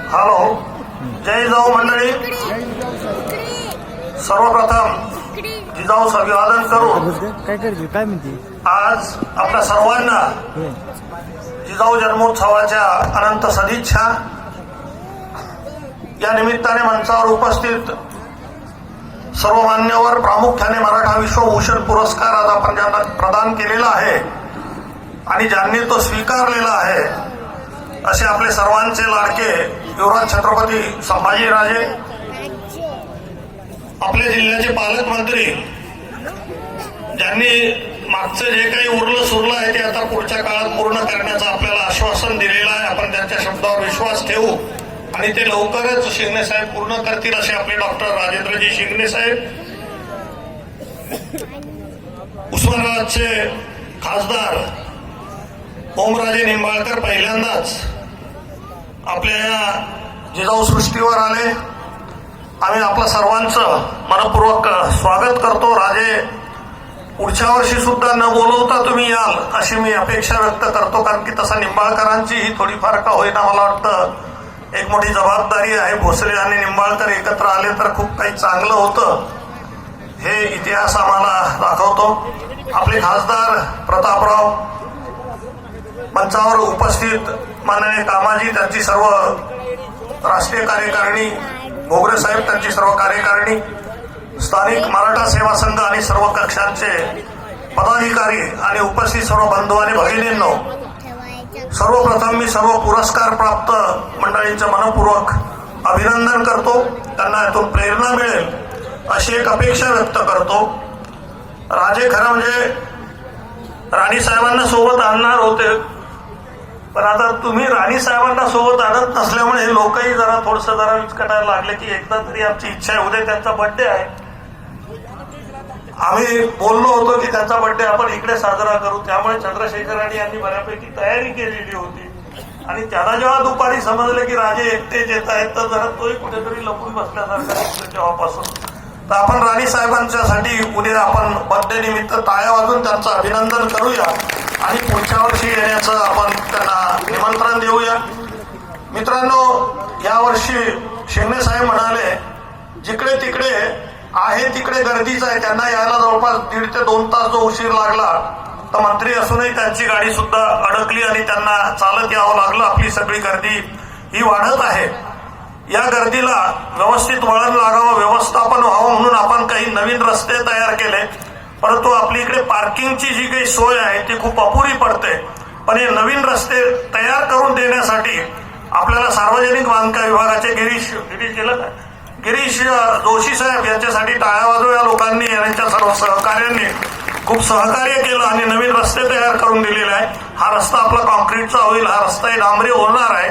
Hello, जय जिजाऊ मंडळी. सर्वप्रथम जिजाऊचं अभिवादन करून काय म्हणते आज आपल्या सर्वांना जिजाऊ जन्मोत्सवाच्या अनंत सदिच्छा. या निमित्ताने मंचावर उपस्थित सर्व मान्यवर, प्रामुख्याने मराठा विश्वभूषण पुरस्कार आज आपण ज्यांना प्रदान केलेला आहे आणि ज्यांनी तो स्वीकारलेला आहे असे आपले सर्वांचे लाडके युवराज छत्रपती संभाजीराजे, आपल्या जिल्ह्याचे पालकमंत्री, ज्यांनी मागचं जे काही उरलं सुरलं आहे ते आता पुढच्या काळात पूर्ण करण्याचं आपल्याला आश्वासन दिलेलं आहे. आपण त्यांच्या शब्दावर विश्वास ठेवू आणि ते लवकरच शिंगणे साहेब पूर्ण करतील असे आपले डॉक्टर राजेंद्रजी शिंगणे साहेब, उस्मानाबादचे खासदार ओमराजे निंबाळकर पहिल्यांदाच आपल्या या जिजाऊ सृष्टीवर आले. आम्ही आपलं सर्वांचं मनपूर्वक स्वागत करतो. राजे, पुढच्या वर्षी सुद्धा न बोलवता तुम्ही याल अशी मी अपेक्षा व्यक्त करतो, कारण की तसा निंबाळकरांची ही थोडीफार का होईना मला वाटतं एक मोठी जबाबदारी आहे. भोसले आणि निंबाळकर एकत्र आले तर खूप काही चांगलं होतं, हे इतिहास आम्हाला दाखवतो. आपले खासदार प्रतापराव, मंचावर उपस्थित माननीय कामाजी, त्यांची सर्व राष्ट्रीय कार्यकारिणी, भोगरे साहेब त्यांची सर्व कार्यकारिणी, स्थानिक मराठा सेवा संघ आणि सर्व कक्षांचे पदाधिकारी आणि उपस्थित सर्व बंधू आणि भगिनींनो, सर्वप्रथम मी सर्व पुरस्कार प्राप्त मंडळींचे मनपूर्वक अभिनंदन करतो. त्यांना यातून प्रेरणा मिळेल अशी एक अपेक्षा व्यक्त करतो. राजे खरं म्हणजे राणी साहेबांना सोबत आणणार होते, पण आता तुम्ही राणी साहेबांना सोबत आणत नसल्यामुळे हे लोकही जरा विचकटायला लागले की एकदा तरी आमची इच्छा आहे. उद्या त्यांचा बर्थडे आहे. आम्ही बोललो होतो की त्यांचा बर्थडे आपण इकडे साजरा करू, त्यामुळे चंद्रशेखर राणी यांनी बऱ्यापैकी तयारी केलेली होती आणि त्यांना जेव्हा दुपारी समजलं की राजे एकटेच येत आहेत तर जरा तोही कुठेतरी लपून बसल्यासारखा दिसलं तेव्हापासून. तर आपण राणी साहेबांच्यासाठी उद्या आपण बर्थडे निमित्त टाळ्या वाजून त्यांचं अभिनंदन करूया आणि पुढच्या वर्षी येण्याचं आपण त्यांना निमंत्रण देऊया. मित्रांनो, यावर्षी शिंगणे साहेब म्हणाले जिकडे तिकडे आहे तिकडे गर्दीच आहे. त्यांना यायला जवळपास 1.5 ते 2 तास जो उशीर लागला, तर मंत्री असूनही त्यांची गाडी सुद्धा अडकली आणि त्यांना चालत यावं लागलं. आपली सगळी गर्दी ही वाढत आहे. या गर्दीला व्यवस्थित वळण लागावं, व्यवस्थापन व्हावं म्हणून आपण काही नवीन रस्ते तयार केले, परंतु आपली इकडे पार्किंगची जी काही सोय आहे ती खूप अपुरी पडते. पण हे नवीन रस्ते तयार करून देण्यासाठी आपल्याला सार्वजनिक बांधकाम विभागाचे गिरीश जोशी साहेब यांच्यासाठी टाळ्या वाजव. या लोकांनी यांच्या सर्व सहकार्यांनी खूप सहकार्य केलं आणि नवीन रस्ते तयार करून दिलेले आहे. हा रस्ता आपला कॉन्क्रीटचा होईल, हा रस्ता डांबरी होणार आहे.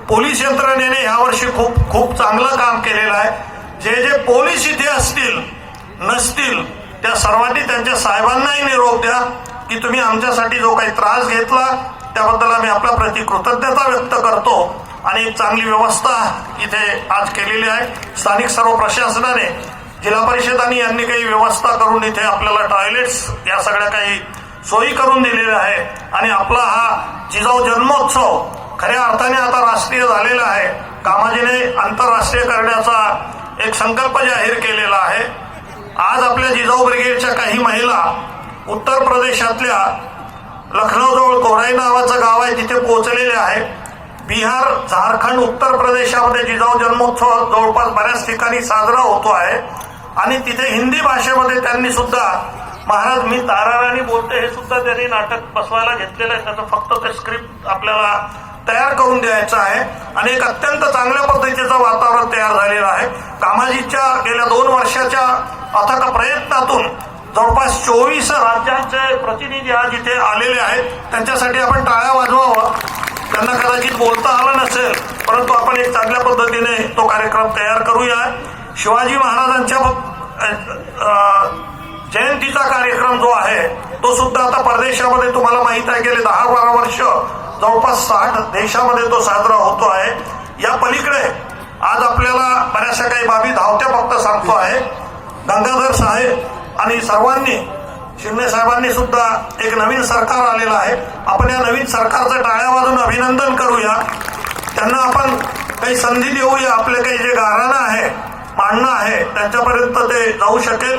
पोलीस यंत्रणेने यावर्षी खूप चांगलं काम केलेलं आहे. जे पोलीस इथे असतील नसतील त्या सर्वांनी त्यांच्या साहेबांनाही निरोप द्या की तुम्ही आमच्यासाठी जो काही त्रास घेतला त्याबद्दल आम्ही आपल्या प्रति कृतज्ञता व्यक्त करतो आणि एक चांगली व्यवस्था इथे आज केलेली आहे. स्थानिक सर्व प्रशासनाने, जिल्हा परिषदांनी यांनी काही व्यवस्था करून इथे आपल्याला टॉयलेट्स या सगळ्या काही सोयी करून दिलेल्या आहे आणि आपला हा जिजाऊ जन्मोत्सव खऱ्या अर्थाने आता राष्ट्रीय झालेला आहे. कामाजीने आंतरराष्ट्रीय करण्याचा एक संकल्प जाहीर केलेला आहे. आज आपल्या जिजाऊ ब्रिगेडच्या काही महिला उत्तर प्रदेशातल्या लखनौजवळ कोराई नावाचं गाव आहे तिथे पोहोचलेले आहे. बिहार, झारखंड, उत्तर प्रदेशामध्ये जिजाऊ जन्मोत्सव जवळपास बऱ्याच ठिकाणी साजरा होतो आहे आणि तिथे हिंदी भाषेमध्ये त्यांनी सुद्धा महाराज मी ताराराणी बोलते हे सुद्धा त्यांनी नाटक बसवायला घेतलेलं आहे. त्याचं फक्त ते स्क्रिप्ट आपल्याला तयार करून द्यायचं आहे आणि एक अत्यंत चांगल्या पद्धतीचं वातावरण तयार झालेलं आहे. कामाजीच्या गेल्या 2 वर्षाच्या अथक प्रयत्नातून जवळपास 24 राज्यांचे प्रतिनिधी आज इथे आलेले आहेत. त्यांच्यासाठी आपण टाळ्या वाजवावं. त्यांना कदाचित बोलता आलं नसेल, परंतु आपण एक चांगल्या पद्धतीने तो कार्यक्रम तयार करूया. शिवाजी महाराजांच्या जयंतीचा कार्यक्रम जो आहे तो सुद्धा आता परदेशामध्ये तुम्हाला माहित आहे गेले 10-12 वर्ष जवळपास 60 देशामध्ये तो साजरा होतो आहे. या पलीकडे आज आपल्याला बऱ्याचशा काही बाबी धावत्या फक्त सांगतो आहे. गंगाधर साहेब आणि सर्वांनी शिंदे साहेबांनी सुद्धा एक नवीन सरकार आलेलं आहे. आपण या नवीन सरकारचं टाळ्या वाजून अभिनंदन करूया. त्यांना आपण काही संधी देऊया, आपले काही जे गाऱ्हाणं आहे, मांडणं आहे, त्यांच्यापर्यंत ते जाऊ शकेल.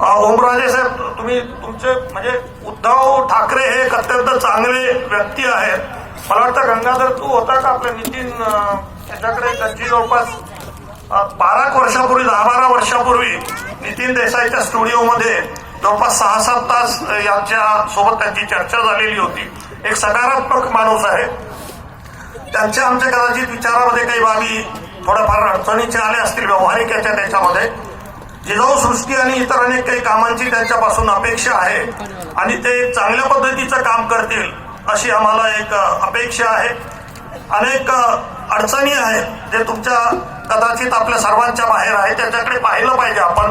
ओमराजे साहेब, तुम्ही तुमचे म्हणजे उद्धव ठाकरे हे एक अत्यंत चांगले व्यक्ती आहेत. मला वाटतं गंगाधर तू होता का आपल्या नितीन याच्याकडे, त्यांची जवळपास 12 वर्षापूर्वी 10-12 वर्षापूर्वी नितीन देसाईच्या स्टुडिओमध्ये जवळपास 6-7 तास यांच्या सोबत त्यांची चर्चा झालेली होती. एक सकारात्मक माणूस आहे. त्यांच्या आमच्या कदाचित विचारामध्ये काही बाबी थोड्याफार अडचणीच्या आल्या असतील व्यावहारिक याच्या त्याच्यामध्ये. जिजाऊ सृष्टी आणि इतर अनेक काही कामांची त्यांच्यापासून अपेक्षा आहे आणि ते चांगल्या पद्धतीचं काम करतील अशी आम्हाला एक अपेक्षा आहे. अनेक अडचणी आहेत जे तुमच्या कदाचित आपल्या सर्वांच्या बाहेर आहे, त्याच्याकडे पाहिलं पाहिजे आपण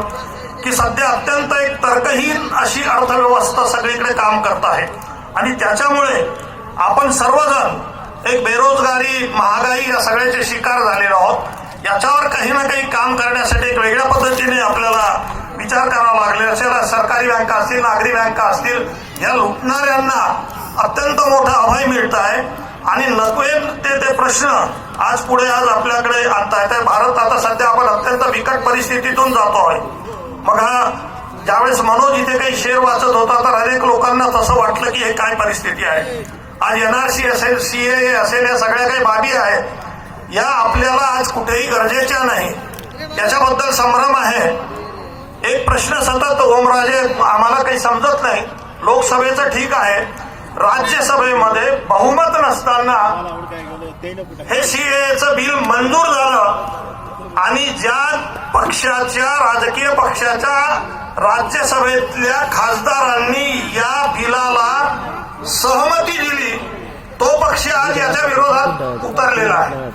की सध्या अत्यंत एक तर्कहीन अशी अर्थव्यवस्था सगळीकडे काम करत आहे आणि त्याच्यामुळे आपण सर्वजण एक बेरोजगारी, महागाई या सगळ्याचे शिकार झालेलो आहोत. याच्यावर काही ना काही काम करण्यासाठी एक वेगळ्या पद्धतीने आपल्याला विचार करावा लागले असेल. सरकारी बँका असतील, नागरी बँका असतील, या लुटणाऱ्यांना अत्यंत मोठं अभय मिळत आहे आणि नकोय ते प्रश्न आज पुढे आज आपल्याकडे आणतायत. भारत आता सध्या आपण अत्यंत बिकट परिस्थितीतून जातो आहे. मग हा ज्यावेळेस मनोज इथे काही शेर वाचत होता तर अनेक लोकांना तसं वाटलं की हे काय परिस्थिती आहे. आज NRC असेल, CAA असेल, या सगळ्या काही बाबी आहेत, या आपल्याला आज कुठेही गरजेच्या नाही. याच्याबद्दल संभ्रम आहे. एक प्रश्न सतत ओमराजे आम्हाला काही समजत नाही. लोकसभेचं ठीक आहे, राज्यसभेमध्ये बहुमत नसताना हे CAAचं बिल मंजूर झालं आणि ज्या पक्षाच्या, राजकीय पक्षाच्या राज्यसभेतल्या खासदारांनी या बिलाला सहमती दिली तो पक्ष आज याच्या विरोधात उतरलेला आहे.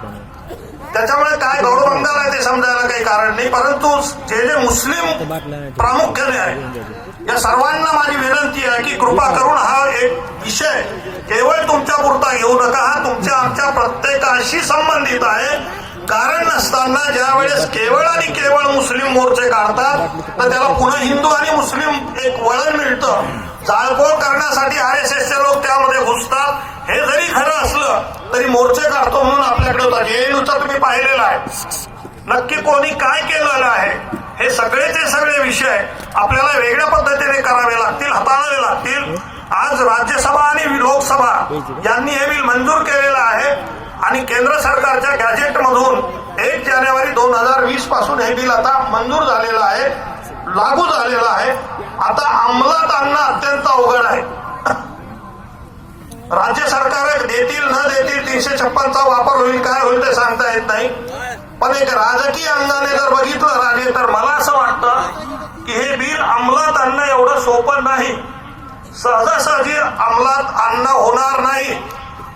त्याच्यामुळे काय गौरवंदार आहे ते समजायला काही कारण नाही. परंतु जे मुस्लिम प्रामुख्याने आहे या सर्वांना माझी विनंती आहे की कृपा करून हा एक विषय केवळ तुमच्या पुरता घेऊ नका. हा तुमच्या आमच्या प्रत्येकाशी संबंधित आहे. कारण नसताना ज्या वेळेस केवळ आणि केवळ मुस्लिम मोर्चे काढतात तर त्याला पुन्हा हिंदू आणि मुस्लिम एक वळण मिळतं. जाळपोळ करण्यासाठी RSSचे लोक त्यामध्ये घुसतात. हे जरी खरं असलं तरी मोर्चे काढतो म्हणून आपल्याकडे होता. JNUचं तुम्ही पाहिलेलं आहे. नक्की कोणी काय केलेलं आहे हे सगळेचे सगळे विषय आपल्याला वेगळ्या पद्धतीने करावे लागतील, हाताळावे लागतील. आज राज्यसभा आणि लोकसभा यांनी हे बिल मंजूर केलेलं आहे आणि केंद्र सरकारच्या गॅजेटमधून 1 जानेवारी 2020 पासून हे बिल आता मंजूर झालेलं आहे, लागू झालेलं आहे. आता अंमलात आणणं अत्यंत अवघड आहे. राज्य सरकार देतील न देतील 356चा वापर होईल काय होईल ते सांगता येत नाही. पण एक राजकीय अंगाने जर बघितलं राजे तर मला असं वाटतं की हे बिल अंमलात आणणं एवढं सोपं नाही. सहजासहजी अंमलात आणणं होणार नाही.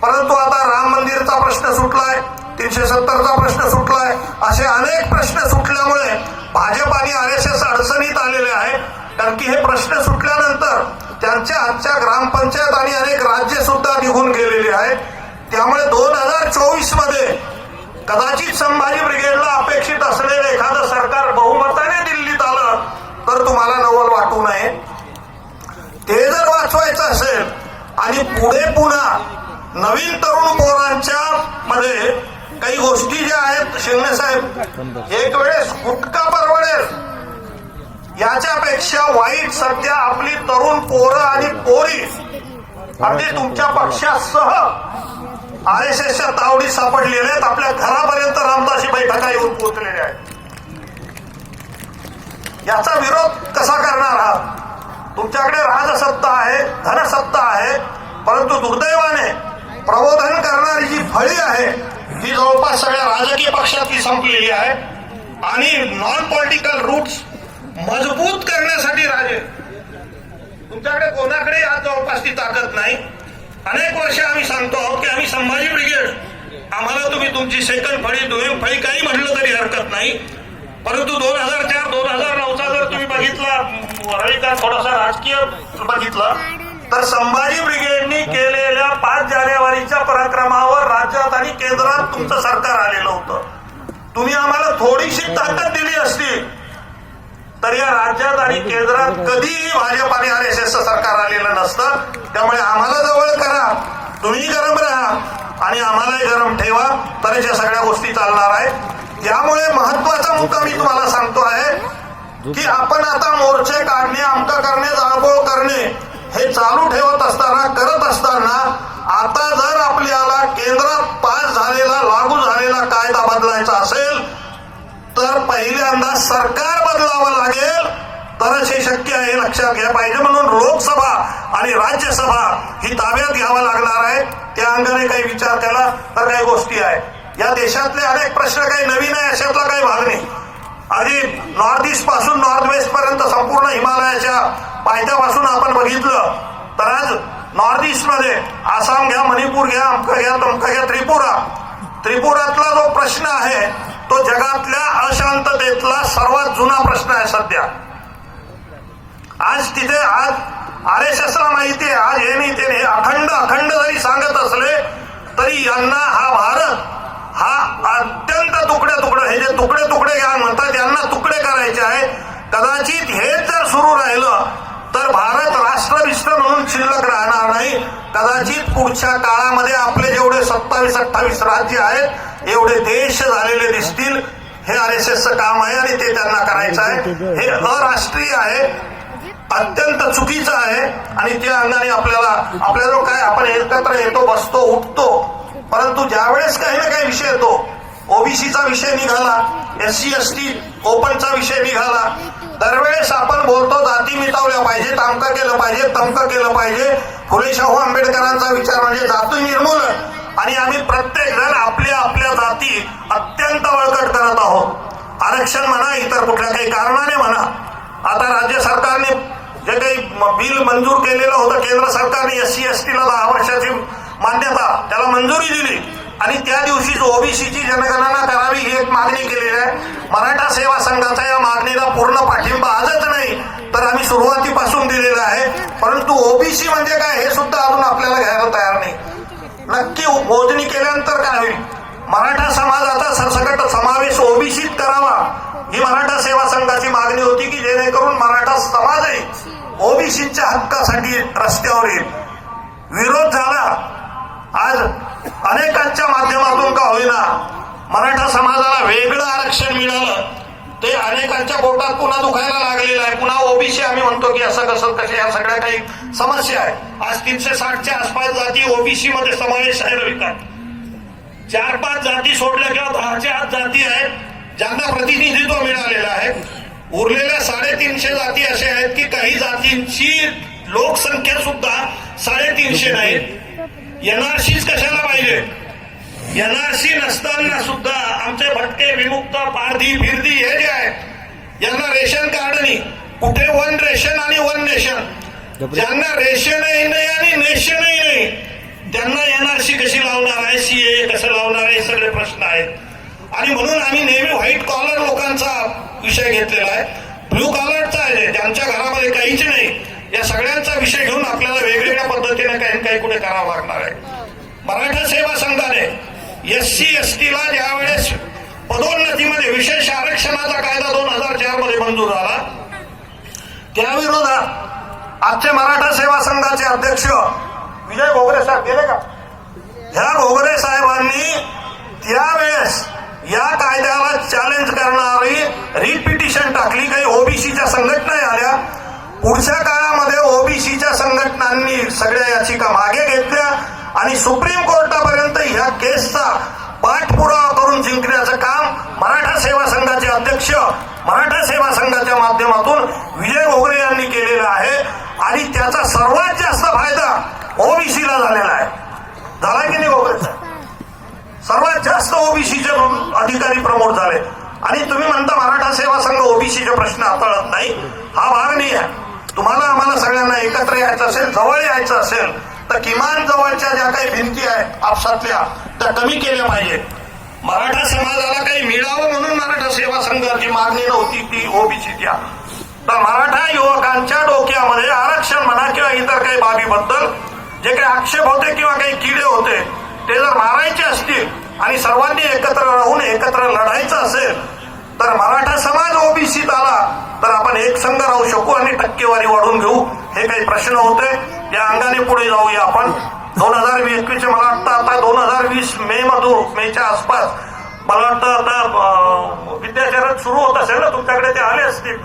परंतु आता राम मंदिरचा प्रश्न सुटलाय, 370चा प्रश्न सुटलाय, असे अनेक प्रश्न सुटल्यामुळे भाजप आणि RSS अडचणीत आलेले आहे. कारण की हे प्रश्न सुटल्यानंतर त्यांच्या आजच्या ग्रामपंचायत आणि अनेक राज्य सुद्धा निघून गेलेली आहेत. त्यामुळे 2024 मध्ये कदाचित संभाजी ब्रिगेडला अपेक्षित असलेलं एखादं सरकार बहुमताने दिल्लीत आलं तर तुम्हाला नवल वाटू नये. ते जर वाचवायचं असेल आणि पुढे पुन्हा नवीन तरुण पोरांच्या मध्ये काही गोष्टी ज्या आहेत, शिंदे साहेब एक वेळेस गुटखा परवडेल याच्यापेक्षा वाईट सध्या आपली तरुण पोरं आणि पोरी अगदी तुमच्या पक्षासह RSSच्या तावडीत सापडलेले आहेत. आपल्या घरापर्यंत रामदासी बैठका येऊन पोहोचलेल्या आहेत. याचा विरोध कसा करणार आहात? तुमच्याकडे राजसत्ता आहे, धनसत्ता आहे, परंतु दुर्दैवाने प्रबोधन करणारी जी फळी आहे ही जवळपास सगळ्या राजकीय पक्षातली संपलेली आहे आणि नॉन पॉलिटिकल रूट्स मजबूत करण्यासाठी राजे तुमच्याकडे कोणाकडे आज जवळपास ती ताकद नाही. अनेक वर्ष आम्ही सांगतो आहोत की आम्ही संभाजी ब्रिगेड, आम्हाला तुम्ही तुमची सेकंड फळी, दुय्यम फळी काही म्हटलं तरी हरकत नाही. परंतु 2004-2009चा जर तुम्ही बघितला वरळीचा थोडासा राजकीय बघितलं तर संभाजी ब्रिगेडनी केलेल्या 5 जानेवारीच्या पराक्रमावर राज्यात आणि केंद्रात तुमचं सरकार आलेलं होतं. तुम्ही आम्हाला थोडीशी ताकद दिली असती तर या राज्यात आणि केंद्रात कधीही भाजप आणि RSSचं सरकार आलेलं नसतं. त्यामुळे आम्हाला जवळ करा, तुम्ही गरम राहा आणि आम्हालाही गरम ठेवा, तरच या सगळ्या गोष्टी चालणार आहे. यामुळे महत्वाचा मुद्दा मी तुम्हाला सांगतो आहे की आपण आता मोर्चे काढणे, अमका करणे, जाळपोळ करणे हे चालू ठेवत असताना, करत असताना, आता जर आपल्याला केंद्रात पास झालेला, लागू झालेला कायदा बदलायचा असेल तर पहिल्यांदा सरकार बदलावं लागेल, तरच हे शक्य आहे, लक्षात घ्या पाहिजे. म्हणून लोकसभा आणि राज्यसभा ही ताब्यात घ्यावं लागणार आहे. त्या अंगाने काही विचार केला तर काही गोष्टी आहे. या देशातले अनेक प्रश्न काही नवीन आहे अशातला काही भाग नाही. आधी नॉर्थ ईस्ट पासून नॉर्थ वेस्ट पर्यंत संपूर्ण हिमालयाच्या पायथ्यापासून आपण बघितलं तर आज नॉर्थ ईस्ट मध्ये आसाम घ्या, मणिपूर घ्या, अमका घ्या, तमका घ्या, त्रिपुरातला जो प्रश्न आहे तो जगातल्या अशांततेतला सर्वात जुना प्रश्न आहे सध्या. आज तिथे RSS ला माहिती आहे, आज हे नाही ते नाही, अखंड जरी सांगत असले तरी यांना हा भारत हा अत्यंत तुकडे हे जे तुकडे घ्या म्हणतात यांना तुकडे करायचे आहे. कदाचित हेच जर सुरू राहिलं तर भारत राष्ट्रविष्ट्र म्हणून शिल्लक राहणार नाही. कदाचित पुढच्या काळामध्ये आपले जेवढे 27-28 राज्य आहेत एवढे देश झालेले दिसतील. हे RSSचं काम आहे आणि ते त्यांना करायचं आहे. हे अराष्ट्रीय आहे, अत्यंत चुकीचं आहे आणि त्या अंगाने आपल्याला काय आपण एकत्र येतो, बसतो, उठतो, परंतु ज्यावेळेस काही ना काही विषय येतो, ओबीसीचा विषय निघाला, SC ST ओपनचा विषय निघाला, दरवेळेस आपण बोलतो जाती मिटवल्या पाहिजेत, अमकं केलं पाहिजे, तमकं केलं पाहिजे. फुले शाहू आंबेडकरांचा विचार म्हणजे जाती निर्मूलन, आणि आम्ही प्रत्येक जण आपल्या जाती अत्यंत बळकट करत आहोत. आरक्षण म्हणा, इतर कुठल्या काही कारणाने म्हणा. आता राज्य सरकारने जे काही बिल मंजूर केलेलं होतं, केंद्र सरकारने SC ST ला 10 वर्षाची मान्यता त्याला मंजुरी दिली आणि त्या दिवशीच ओबीसीची जनगणना करावी ही एक मागणी केलेली आहे. मराठा सेवा संघाचा या मागणीला पूर्ण पाठिंबा आजच नाही तर आम्ही सुरुवातीपासून दिलेला आहे. परंतु ओबीसी म्हणजे काय हे सुद्धा अजून आपल्याला घ्यायला तयार नाही. नक्की मोजणी केल्यानंतर काय होईल? मराठा समाजाचा सरसकट समावेश ओबीसीत करावा ही मराठा सेवा संघाची मागणी होती की जेणेकरून मराठा समाजही ओबीसीच्या हक्कासाठी रस्त्यावर येईल. विरोध झाला. आज अनेकांच्या माध्यमातून का होईना मराठा समाजाला वेगळं आरक्षण मिळालं ते अनेकांच्या पोटात पुन्हा दुखायला लागलेलं आहे. पुन्हा ओबीसी आम्ही म्हणतो की असं कसं कसे, या सगळ्या काही समस्या आहे. आज 360च्या आसपास जाती ओबीसी मध्ये समावेश आहे. रविकांत 4-5 जाती सोडल्या किंवा 10च्या आत जाती आहेत ज्यांना प्रतिनिधित्व मिळालेलं आहे. उरलेल्या 350 जाती अशा आहेत की काही जातींची लोकसंख्या सुद्धा 350 नाही. NRCच कशाला पाहिजे? NRC नसताना सुद्धा आमचे भटके, विमुक्त, पारधी, फिरदी हे जे आहेत यांना रेशन कार्ड नाही. कुठे वन रेशन आणि वन नेशन? ज्यांना रेशनही नाही आणि नेशनही नाही त्यांना NRC कशी लावणार आहे, CAA कसं लावणार आहे, हे सगळे प्रश्न आहेत. आणि म्हणून आम्ही नेहमी व्हाईट कॉलर लोकांचा विषय घेतलेला आहे. ब्लू कॉलरचा आहे ज्यांच्या घरामध्ये काहीच नाही, या सगळ्यांचा विषय घेऊन आपल्याला वेगवेगळ्या पद्धतीने काही कुठे करावं लागणार आहे. मराठा सेवा संघाने SC ST ला ज्या वेळेस पदोन्नतीमध्ये विशेष आरक्षणाचा कायदा 2004 मध्ये मंजूर झाला त्या विरोधात आजचे मराठा सेवा संघाचे अध्यक्ष विजय घोगरे साहेब गेले का? ह्या घोगरे साहेबांनी त्यावेळेस या कायद्याला चॅलेंज करणारी रिपिटिशन टाकली. काही ओबीसीच्या संघटना आल्या. पुढच्या काळामध्ये ओबीसीच्या संघटनांनी सगळ्या याचिका मागे घेतल्या आणि सुप्रीम कोर्टापर्यंत ह्या केसचा पाठपुरावा करून जिंकण्याचं काम मराठा सेवा संघाचे अध्यक्ष, मराठा सेवा संघाच्या माध्यमातून विजय घोगरे यांनी केलेला आहे. आणि त्याचा सर्वात जास्त फायदा ओबीसीला झालेला आहे. झाला की नाही घोगरे? सर्वात जास्त ओबीसीचे अधिकारी प्रमोट झाले. आणि तुम्ही म्हणता मराठा सेवा संघ ओबीसीचे प्रश्न हाताळत नाही. हा भाग नाही आहे. तुम्हाला आम्हाला सगळ्यांना एकत्र यायचं असेल, जवळ यायचं असेल तर किमान जवळच्या ज्या काही भिंती आहेत आपसातल्या त्या कमी केल्या पाहिजेत. मराठा समाजाला काही मिळावं म्हणून मराठा सेवा संघाची मागणी नव्हती ती ओबीसी द्या. तर मराठा युवकांच्या डोक्यामध्ये आरक्षण म्हणा किंवा इतर काही बाबीबद्दल जे काही आक्षेप होते किंवा काही किडे होते ते जर मारायचे असतील आणि सर्वांनी एकत्र राहून एकत्र लढायचं असेल तर मराठा समाज ओबीसीत आला तर आपण एक संघ राहू शकू आणि टक्केवारी वाढवून घेऊ. हे काही प्रश्न होते. या अंगाने पुढे जाऊया आपण. 2021 मला वाटतं आता 2020 मेच्या आसपास मला वाटतं आता विद्याचरण सुरू होत असेल ना तुमच्याकडे, ते आले असतील.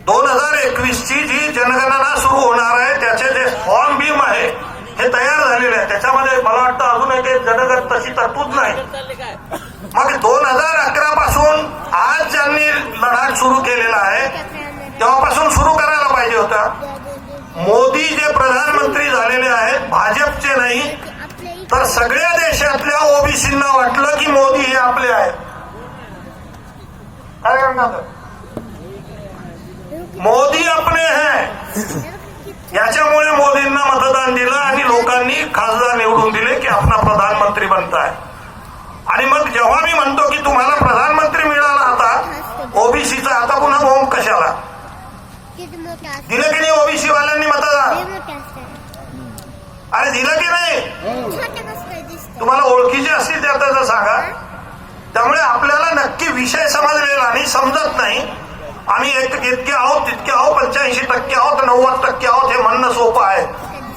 2021 ची जी जनगणना सुरू होणार आहे त्याचे जे फॉर्म बीम आहे हे तयार झालेले आहे. त्याच्यामध्ये मला वाटतं अजून एक जनगणना तशी तरतूद नाही. मग 2011 पासून आज ज्यांनी लढा सुरू केलेला आहे तेव्हापासून सुरू करायला पाहिजे होता. मोदी जे प्रधानमंत्री झालेले आहेत भाजपचे नाही तर सगळ्या देशातल्या ओबीसींना वाटलं की मोदी हे आपले आहेत. काय करणार, मोदी अपने हैं. याच्यामुळे मोदींना मतदान दिलं आणि लोकांनी खासदार निवडून दिले की आपला प्रधानमंत्री बनताय. आणि मग जेव्हा मी म्हणतो की तुम्हाला प्रधानमंत्री मिळाला आता ओबीसीचा, आता पुन्हा बोंब कशाला दिलं की नाही ओबीसी वाल्यांनी मतदान? अरे दिलं की नाही? तुम्हाला ओळखीचे असतील त्याचं सांगा. त्यामुळे आपल्याला नक्की विषय समजलेला नाही, समजत नाही. आम्ही इतके आहोत तितके आहोत, 85% आहोत, 90% आहोत हे म्हणणं सोपं आहे.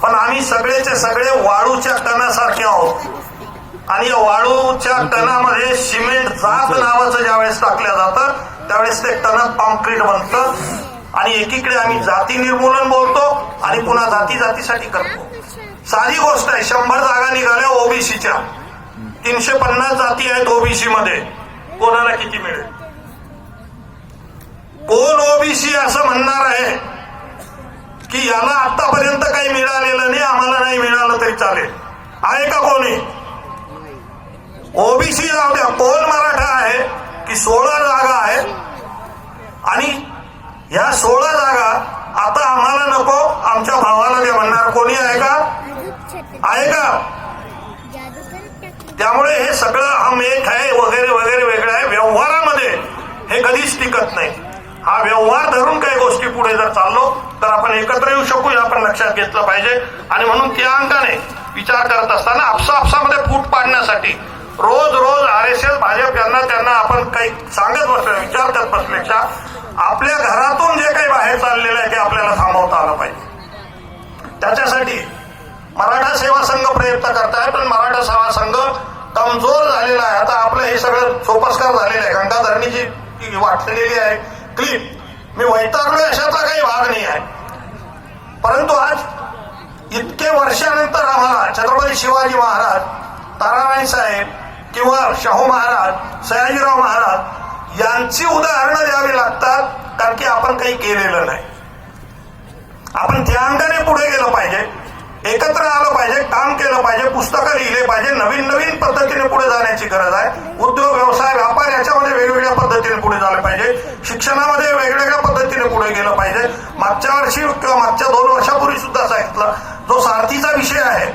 पण आम्ही सगळेचे सगळे वाळूच्या कणासारखे आहोत. आणि या वाळूच्या टनामध्ये सिमेंट जात नावाचं ज्यावेळेस टाकलं जातं त्यावेळेस ते टन कॉन्क्रीट बनतं. आणि एकीकडे आम्ही जाती निर्मूलन बोलतो आणि पुन्हा जातीसाठी करतो. साधी गोष्ट आहे, 100 जागा निघाल्या ओबीसीच्या, 350 जाती आहेत ओबीसी मध्ये, कोणाला किती मिळेल? कोण ओबीसी असं म्हणणार आहे की याला आतापर्यंत काही मिळालेलं नाही, आम्हाला नाही मिळालं तरी चालेल? आहे का कोणी? ओबीसी जाऊ द्या, कोण मराठा आहे की 16 जागा आहेत आणि या 16 जागा आता आम्हाला नको आमच्या भावाला द्या म्हणणार कोणी आहे का? आहे का? त्यामुळे हे सगळं हम एक आहे वगैरे वगैरे वेगळं आहे. व्यवहारामध्ये हे कधीच टिकत नाही. हा व्यवहार धरून काही गोष्टी पुढे जर चाललो तर आपण एकत्र येऊ शकू, हे आपण लक्षात घेतलं पाहिजे. आणि म्हणून त्या अंकाने विचार करत असताना आपसामध्ये फूट पाडण्यासाठी रोज RSS भाजप यांना त्यांना आपण काही सांगत बसलो, विचार करत बसल्यापेक्षा आपल्या घरातून जे काही बाहेर चाललेलं आहे ते आपल्याला थांबवता आलं पाहिजे. त्याच्यासाठी मराठा सेवा संघ प्रयत्न करताय, पण मराठा सेवा संघ कमजोर झालेला आहे. आता आपलं हे सगळं सोपस्कार झालेलं आहे. गंगाधरणीची वाटलेली आहे क्लिप, मी वैतागलोय अशातला काही भाग नाही आहे. परंतु आज इतके वर्षानंतर आम्हाला छत्रपती शिवाजी महाराज, ताराबाई साहेब किंवा शाहू महाराज, सयाजीराव महाराज यांची उदाहरणं द्यावी लागतात, कारण की आपण काही केलेलं नाही. आपण त्या अंगाने पुढे गेलं पाहिजे, एकत्र आलं पाहिजे, काम केलं पाहिजे, पुस्तकं लिहिले पाहिजे, नवीन पद्धतीने पुढे जाण्याची गरज आहे. उद्योग, व्यवसाय, व्यापार याच्यामध्ये वेगवेगळ्या पद्धतीने पुढे झालं पाहिजे. शिक्षणामध्ये वेगवेगळ्या पद्धतीने पुढे गेलं पाहिजे. मागच्या वर्षी किंवा मागच्या 2 वर्षापूर्वी सुद्धा सांगितलं, जो सारथीचा विषय आहे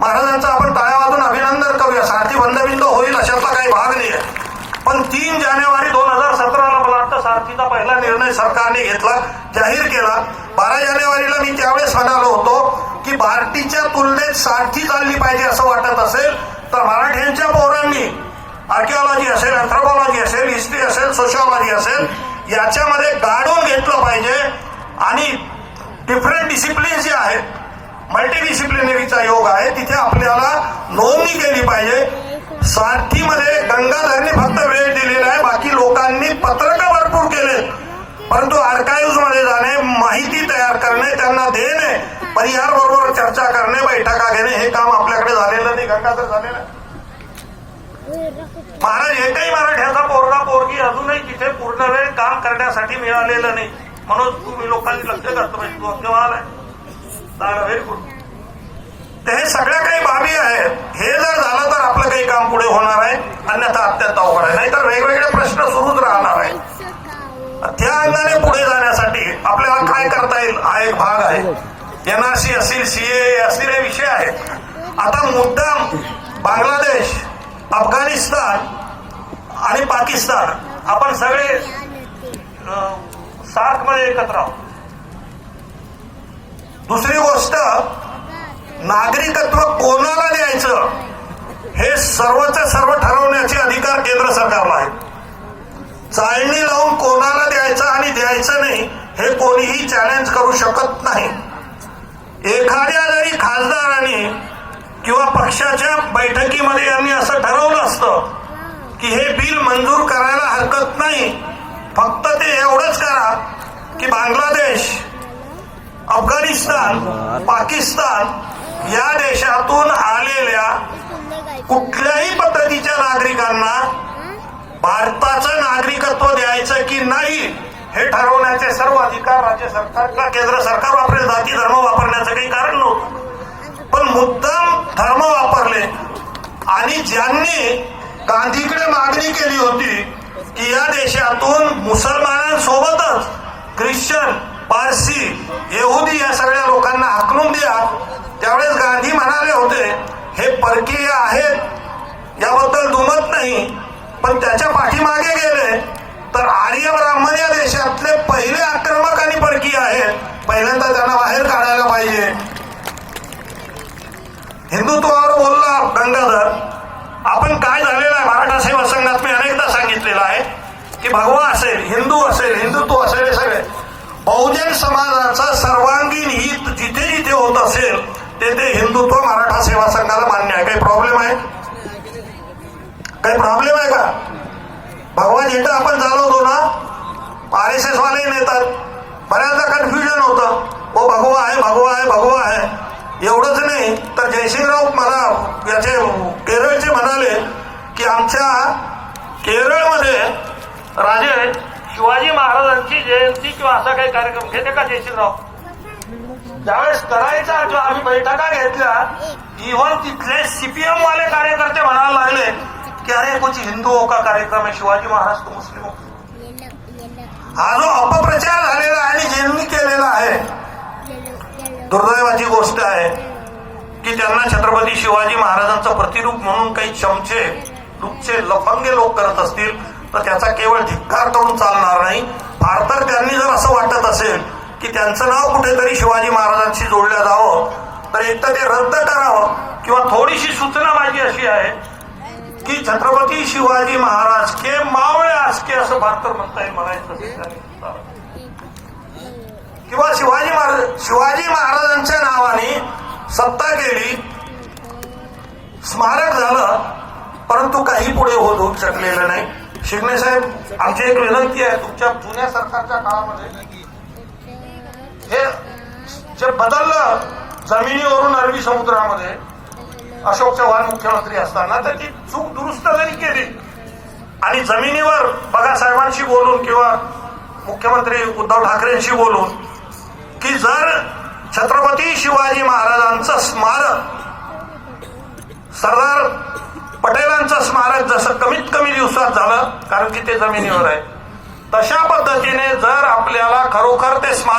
महाराजांचा आपण टाळ्या वाजून अभिनंदन करूया. सारथी बंदबिंद होईल अशातला काही भाग नाही आहे. पण 3 जानेवारी 2017 मला वाटतं सारथीचा पहिला निर्णय सरकारने घेतला, जाहीर केला. 12 जानेवारीला मी त्यावेळेस म्हणालो होतो की भारतीच्या तुलनेत सारथी चालली पाहिजे असं वाटत असेल तर मराठ्यांच्या पोरांनी आर्किओलॉजी असेल, अँथ्रोपॉलॉजी असेल, हिस्ट्री असेल, सोशिओलॉजी असेल याच्यामध्ये गाडून घेतलं पाहिजे. आणि डिफरंट डिसिप्लिन जे आहेत, मल्टीडिसिप्लिनरीचा योग आहे, तिथे आपल्याला नोंदणी केली पाहिजे. सारथीमध्ये गंगाधरने फक्त वेळ दिलेला आहे, बाकी लोकांनी पत्रकं भरपूर केले. परंतु आर्काइव्ह मध्ये जाणे, माहिती तयार करणे, त्यांना देणे, परिहार बरोबर चर्चा करणे, बैठका घेणे, हे काम आपल्याकडे झालेलं नाही. गंगाधर झालेलं महाराज एकही मराठ्याचा पोरगा पोरगी अजूनही तिथे पूर्ण वेळ काम करण्यासाठी मिळालेलं नाही. म्हणून तुम्ही लोकांनी लक्ष घातलं पाहिजे. तेव्हा आलाय व्हेरी गुड. तर हे सगळ्या काही बाबी आहेत. हे जर झालं तर आपलं काही काम पुढे होणार आहे, अन्यथा अत्यंत अवघड आहे. नाहीतर वेगवेगळे प्रश्न सुरूच राहणार आहे. त्या अंगाने पुढे जाण्यासाठी आपल्याला काय करता येईल हा एक भाग आहे. NRC असेल, CAA असतील, हे विषय आहेत. आता मुद्दाम बांगलादेश, अफगाणिस्तान आणि पाकिस्तान आपण सगळे सार्क मध्ये एकत्र आहोत. दुसरी गोष्ट, नागरिकत्व कोणाला द्यायचं हे सर्वचे सर्व ठरवण्याचे अधिकार केंद्र सरकारला आहे. चाळणी लावून कोणाला द्यायचं आणि द्यायचं नाही हे कोणीही चॅलेंज करू शकत नाही. एखाद्या जरी खासदाराने किंवा पक्षाच्या बैठकीमध्ये यांनी असं ठरवलं असतं की हे बिल मंजूर करायला हरकत नाही, फक्त ते एवढंच करा की बांगलादेश, अफगाणिस्तान, पाकिस्तान या देशातून आलेल्या कुठल्याही पद्धतीच्या नागरिकांना भारताचं नागरिकत्व द्यायचं की नाही हे ठरवण्याचे सर्व अधिकार राज्य सरकारला, केंद्र सरकार वापरेल. जाती धर्म वापरण्याचं काही कारण नव्हतं, पण मुद्दाम धर्म वापरले. आणि ज्यांनी गांधीकडे मागणी केली होती की या देशातून मुसलमानांसोबतच ख्रिश्चन, पारसी, येहुदी या सगळ्या लोकांना हाकलून द्या, त्यावेळेस गांधी म्हणाले होते हे परकीय आहेत, याबद्दल दुमत नाही. पण त्याच्या पाठीमागे गेले तर आर्य ब्राह्मण या देशातले पहिले आक्रमक आणि परकीय आहेत, पहिल्यांदा त्यांना बाहेर काढायला पाहिजे. हिंदुत्वावर बोलला गंगाधर. आपण काय झालेलं आहे मराठा सेवा संघात मी अनेकदा सांगितलेलं आहे की भगवा असेल, हिंदू असेल, हिंदुत्व असेल, हे सगळे बहुजन समाजाचा सर्वांगीण हित जिथे जिथे होत असेल तेथे हिंदुत्व मराठा सेवा संघाला मान्य आहे. काही प्रॉब्लेम आहे? काही प्रॉब्लेम आहे का? भगवा झेंडा आपण चालवतो ना, RSS वाले नेतात, बऱ्याचदा कन्फ्युजन होतं, हो भगवा आहे, भगवा आहे, भगवा आहे. एवढंच नाही तर जयसिंगराव मला याचे केरळचे म्हणाले की आमच्या केरळमध्ये राजे शिवाजी महाराजांची जयंती किंवा असा काही कार्यक्रम घेते का जयसिंगराव? ज्यावेळेस करायचा किंवा आम्ही बैठका घेतल्या, इव्हन तिथले CPM वाले कार्यकर्ते म्हणायला लागले की अरे कुछ हिंदुओं का कार्यक्रम आहे, शिवाजी महाराज तो मुस्लिम. हा जो अपप्रचार झालेला आहे आणि ज्यांनी केलेला आहे, दुर्दैवाची गोष्ट आहे की त्यांना छत्रपती शिवाजी महाराजांचं प्रतिरूप म्हणून काही चमचे, लुच्चे, लफंगे लोक करत असतील तर त्याचा केवळ धिक्कार करून चालणार नाही. फार तर त्यांनी जर असं वाटत असेल की त्यांचं नाव कुठेतरी शिवाजी महाराजांशी जोडलं जावं तर एक तर ते रद्द करावं, किंवा थोडीशी सूचना माझी अशी आहे की छत्रपती शिवाजी महाराज के मावळे आसके असं फार तर म्हणता येईल म्हणायचं, किंवा शिवाजी महाराजांच्या नावाने सत्ता गेली, स्मारक झालं, परंतु काही पुढे होऊ शकलेलं नाही. शिंगणे साहेब, आमची एक विनंती आहे, तुमच्या जुन्या सरकारच्या काळामध्ये हे जे बदललं जमिनीवरून अरबी समुद्रामध्ये अशोक चव्हाण मुख्यमंत्री असताना, तर ती चूक दुरुस्त जरी केली आणि जमिनीवर बघा साहेबांशी बोलून किंवा मुख्यमंत्री उद्धव ठाकरेंशी बोलून की जर छत्रपती शिवाजी महाराजांचं स्मारक, सरदार पटेलांचं स्मारक जसं कमीत कमी दिवसात झालं, कारण की ते जमिनीवर आहे, तशा पद्धतीने जर आपल्याला खरोखर ते स्मारक